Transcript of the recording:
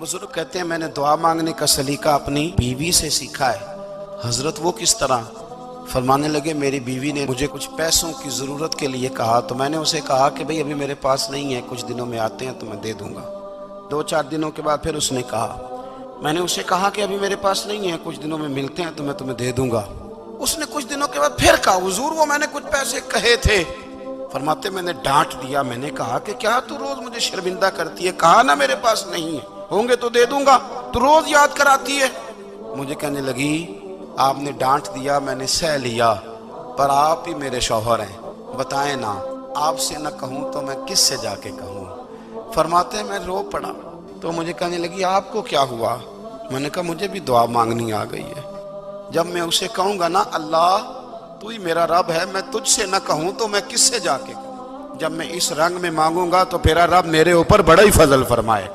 बुजुर्ग कहते हैं मैंने दुआ मांगने का सलीका अपनी बीवी से सीखा है। हजरत वो किस तरह? फरमाने लगे मेरी बीवी ने मुझे कुछ पैसों की ज़रूरत के लिए कहा तो मैंने उसे कहा कि भाई अभी मेरे पास नहीं है, कुछ दिनों में आते हैं तो मैं दे दूंगा। 2-4 दिनों के बाद फिर उसने कहा, मैंने उसे कहा कि अभी मेरे पास नहीं है, कुछ दिनों में मिलते हैं तो मैं तुम्हें दे दूंगा। उसने कुछ दिनों के बाद फिर कहा, हुजूर वो मैंने कुछ पैसे कहे थे। फरमाते मैंने डांट दिया, मैंने कहा कि क्या तू रोज मुझे शर्मिंदा करती है, कहा ना मेरे पास नहीं है, होंगे तो दे दूंगा, तू रोज याद कराती है। मुझे कहने लगी आपने डांट दिया, मैंने सह लिया, पर आप ही मेरे शौहर हैं, बताएं ना, आपसे न कहूं तो मैं किससे जाके कहूं। फरमाते मैं रो पड़ा तो मुझे कहने लगी आपको क्या हुआ? मैंने कहा मुझे भी दुआ मांगनी आ गई है। जब मैं उसे कहूंगा ना अल्लाह तू ही मेरा रब है, मैं तुझसे न कहूं तो मैं किससे जाके कहूं। जब मैं इस रंग में मांगूंगा तो मेरा रब मेरे ऊपर बड़ा ही फजल फरमाएगा।